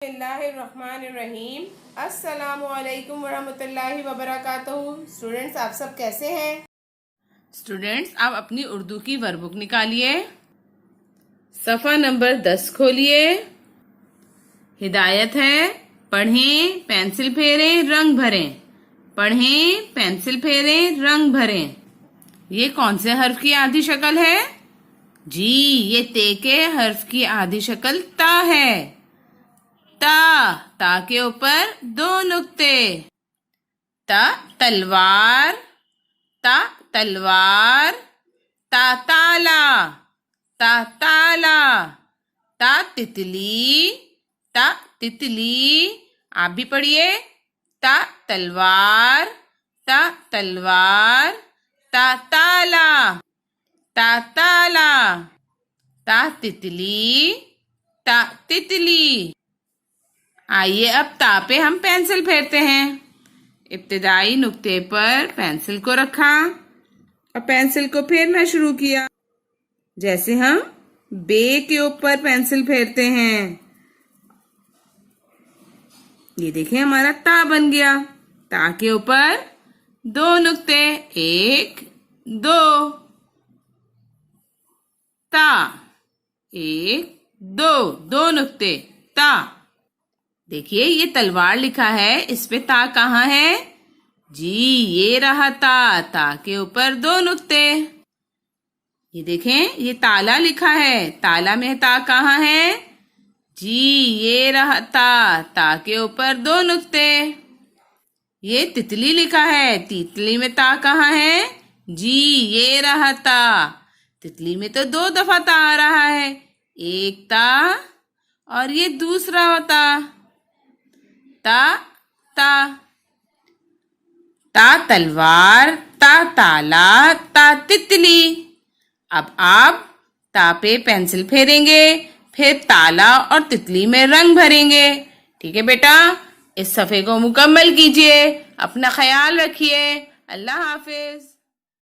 बिस्मिल्लाहिर्रहमानिर्रहीम। अस्सलामुअलैकुम वरहमतुल्लाहि वबरकातुहू। स्टूडेंट्स, आप सब कैसे हैं? स्टूडेंट्स, आप अपनी उर्दू की वर्कबुक निकालिए। सफ़ा नंबर 10 खोलिए। हिदायत है, पढ़ें, पेंसिल फेरें, रंग भरें। पढ़ें, पेंसिल फेरें, रंग भरें। ये कौन से हर्फ की आधी शक्ल है? जी, ये ते के हर्फ की आधी शक्ल ता है। ता के ऊपर 2 नुक्ते। तलवार, तलवार। ताला, ताला। तितली, तितली। आप भी पढ़िए। तलवार, तलवार। ताला, ताला। तितली, तितली। आइए अब ता पे हम पेंसिल फेरते हैं। इब्तिदाई नुक्ते पर पेंसिल को रखा और पेंसिल को फेरना शुरू किया, जैसे हम बे के ऊपर पेंसिल फेरते हैं। ये देखें, हमारा ता बन गया। ता के ऊपर 2 नुक्ते, 1 2। ता, 1 2 नुक्ते, ता। देखिए, ये तलवार लिखा है, इस पे ता कहाँ है? जी, ये रहा ता के ऊपर 2 नुक्ते। ये देखें, ये ताला लिखा है, ताला में ता कहाँ है? जी, ये रहा ता के ऊपर 2 नुक्ते। ये तितली लिखा है, तितली में ता कहाँ है? जी, ये रहा ता। तितली में तो 2 दफा ता आ रहा है, एक ता और ये दूसरा ता तलवार, ताला, तितली। अब आप ता पे पेंसिल फेरेंगे, फिर ताला और तितली में रंग भरेंगे। ठीक है बेटा, इस सफ़े को मुकम्मल कीजिए। अपना ख्याल रखिए। अल्लाह हाफिज।